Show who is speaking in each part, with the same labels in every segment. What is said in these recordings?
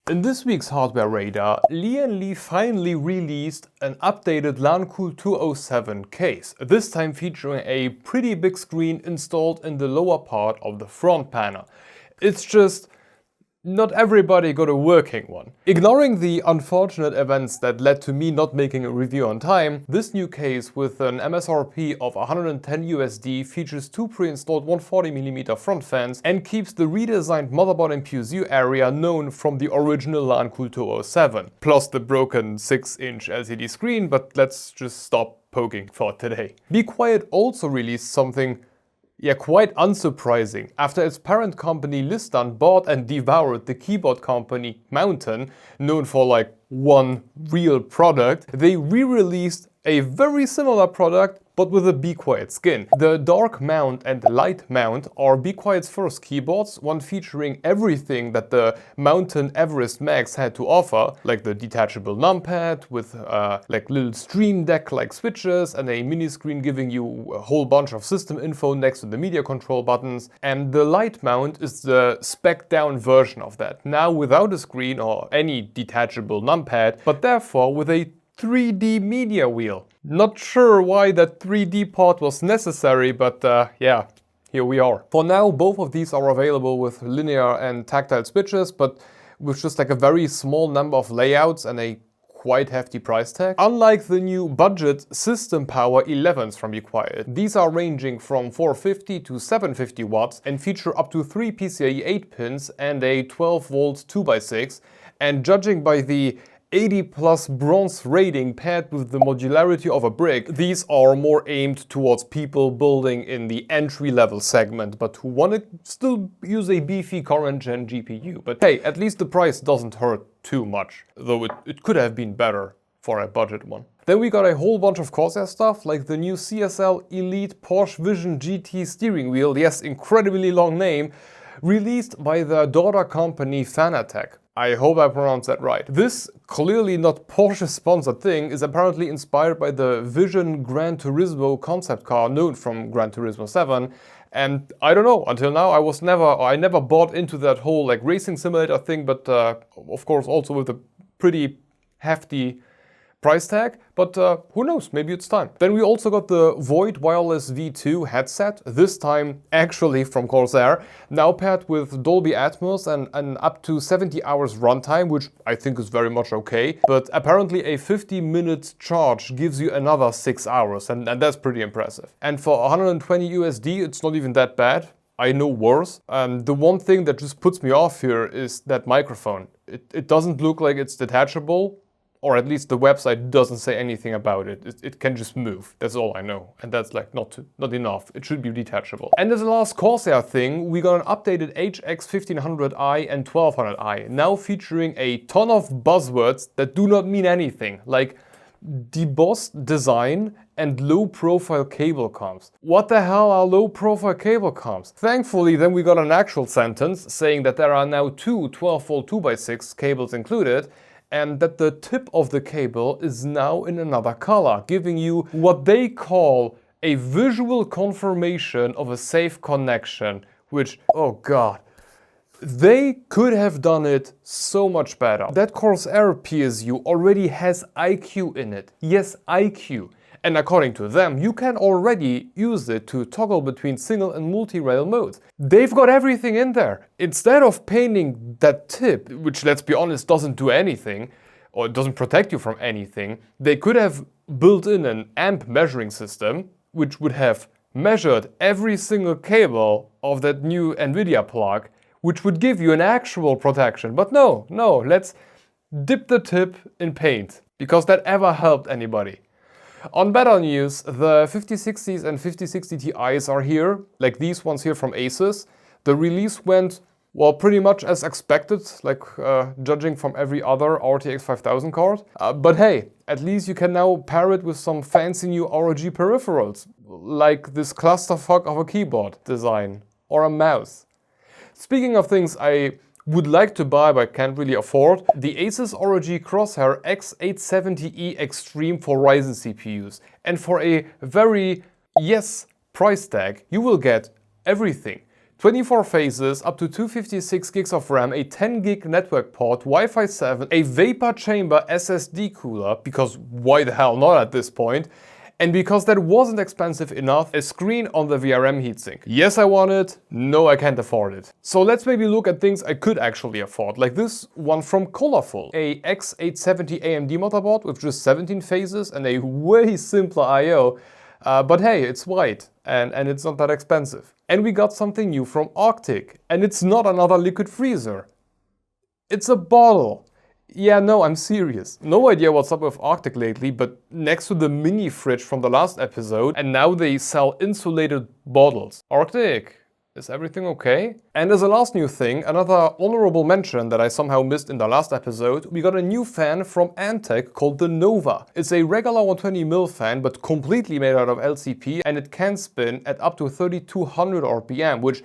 Speaker 1: In this week's hardware radar, Lian Li finally released an updated Lancool 207 case, this time featuring a pretty big screen installed in the lower part of the front panel. It's just not everybody got a working one. Ignoring the unfortunate events that led to me not making a review on time, this new case with an MSRP of $110 features two pre-installed 140mm front fans and keeps the redesigned motherboard and PSU area known from the original Lancool 207, plus the broken 6-inch LCD screen, but let's just stop poking for today. Be Quiet also released something quite unsurprising. After its parent company Listan bought and devoured the keyboard company Mountain, known for like one real product, they re-released a very similar product but with a Be Quiet skin. The Dark Mount and Light Mount are Be Quiet's first keyboards, one featuring everything that the Mountain Everest Max had to offer, like the detachable numpad with like little Stream Deck-like switches and a mini screen giving you a whole bunch of system info next to the media control buttons. And the Light Mount is the spec-down version of that, now without a screen or any detachable numpad, but therefore with a 3D media wheel. Not sure why that 3D part was necessary, but yeah, here we are. For now, both of these are available with linear and tactile switches, but with just like a very small number of layouts and a quite hefty price tag. Unlike the new budget System Power 11s from Be Quiet, these are ranging from 450 to 750 watts and feature up to 3 PCIe 8 pins and a 12 volt 2x6, and judging by the 80+ bronze rating paired with the modularity of a brick, these are more aimed towards people building in the entry-level segment, but who want to still use a beefy current gen GPU. But hey, at least the price doesn't hurt too much, though it could have been better for a budget one. Then we got a whole bunch of Corsair stuff, like the new CSL Elite Porsche Vision GT steering wheel, yes, incredibly long name, released by the daughter company Fanatec. I hope I pronounced that right. This clearly not Porsche-sponsored thing is apparently inspired by the Vision Gran Turismo concept car known from Gran Turismo 7. And I don't know, until now I never bought into that whole like racing simulator thing, but of course also with a pretty hefty price tag, but who knows, maybe it's time. Then we also got the Void Wireless V2 headset, this time actually from Corsair, now paired with Dolby Atmos and an up to 70 hours runtime, which I think is very much okay, but apparently a 50-minute charge gives you another 6 hours, and that's pretty impressive. And for $120 it's not even that bad. I know worse. The one thing that just puts me off here is that microphone. It doesn't look like it's detachable, or at least the website doesn't say anything about it. It can just move. That's all I know. And that's like not enough. It should be detachable. And as the last Corsair thing, we got an updated HX1500i and 1200i, now featuring a ton of buzzwords that do not mean anything, like debossed design and low-profile cable comms. What the hell are low-profile cable comms? Thankfully, then we got an actual sentence saying that there are now two 12-volt 2x6 cables included, and that the tip of the cable is now in another color, giving you what they call a visual confirmation of a safe connection, which, oh god, they could have done it so much better. That Corsair PSU already has IQ in it. Yes, IQ. And according to them, you can already use it to toggle between single and multi-rail modes. They've got everything in there. Instead of painting that tip, which let's be honest doesn't do anything, or it doesn't protect you from anything, they could have built in an amp measuring system, which would have measured every single cable of that new NVIDIA plug, which would give you an actual protection. But no, let's dip the tip in paint, because that ever helped anybody. On better news, the 5060s and 5060 Ti's are here, like these ones here from Asus. The release went, well, pretty much as expected, like judging from every other RTX 5000 card. But hey, at least you can now pair it with some fancy new ROG peripherals, like this clusterfuck of a keyboard design, or a mouse. Speaking of things I would like to buy but can't really afford, the Asus ROG Crosshair X870i Extreme for Ryzen CPUs. And for a very, yes, price tag, you will get everything. 24 phases, up to 256 gigs of RAM, a 10 gig network port, Wi-Fi 7, a vapor chamber SSD cooler, because why the hell not at this point, and because that wasn't expensive enough, a screen on the VRM heatsink. Yes, I want it. No, I can't afford it. So let's maybe look at things I could actually afford, like this one from Colorful. A X870 AMD motherboard with just 17 phases and a way simpler I/O. But hey, it's white and it's not that expensive. And we got something new from Arctic. And it's not another liquid freezer. It's a bottle. Yeah, no, I'm serious. No idea what's up with Arctic lately, but next to the mini fridge from the last episode, and now they sell insulated bottles. Arctic, is everything okay? And as a last new thing, another honorable mention that I somehow missed in the last episode, we got a new fan from Antec called the Nova. It's a regular 120mm fan, but completely made out of LCP, and it can spin at up to 3200 RPM, which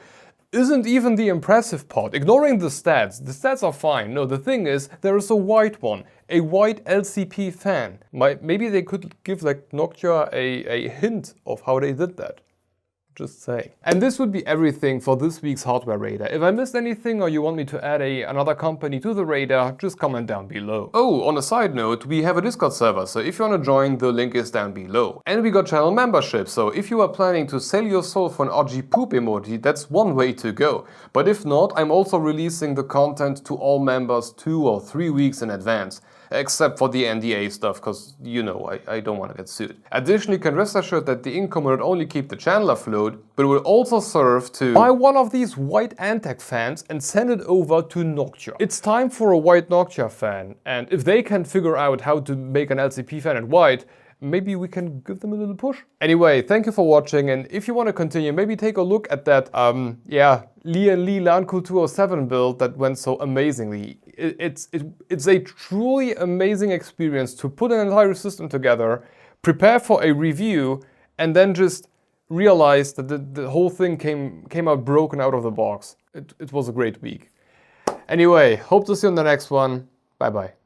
Speaker 1: isn't even the impressive part. Ignoring the stats are fine. No, the thing is, there is a white one. A white LCP fan. Maybe they could give like Noctua a hint of how they did that. Just saying. And this would be everything for this week's hardware radar. If I missed anything or you want me to add another company to the radar, just comment down below. Oh, on a side note, we have a Discord server, so if you want to join, the link is down below. And we got channel membership, so if you are planning to sell your soul for an RG poop emoji, that's one way to go. But if not, I'm also releasing the content to all members 2 or 3 weeks in advance. Except for the NDA stuff, because, you know, I don't want to get sued. Additionally, you can rest assured that the income will not only keep the channel afloat, but will also serve to buy one of these white Antec fans and send it over to Noctua. It's time for a white Noctua fan, and if they can figure out how to make an LCP fan in white, maybe we can give them a little push. Anyway, thank you for watching, and if you want to continue, maybe take a look at that, Lian Li Lancool 207 build that went so amazingly. It's a truly amazing experience to put an entire system together, prepare for a review, and then just realize that the whole thing came out broken out of the box. It was a great week. Anyway, hope to see you on the next one. Bye bye.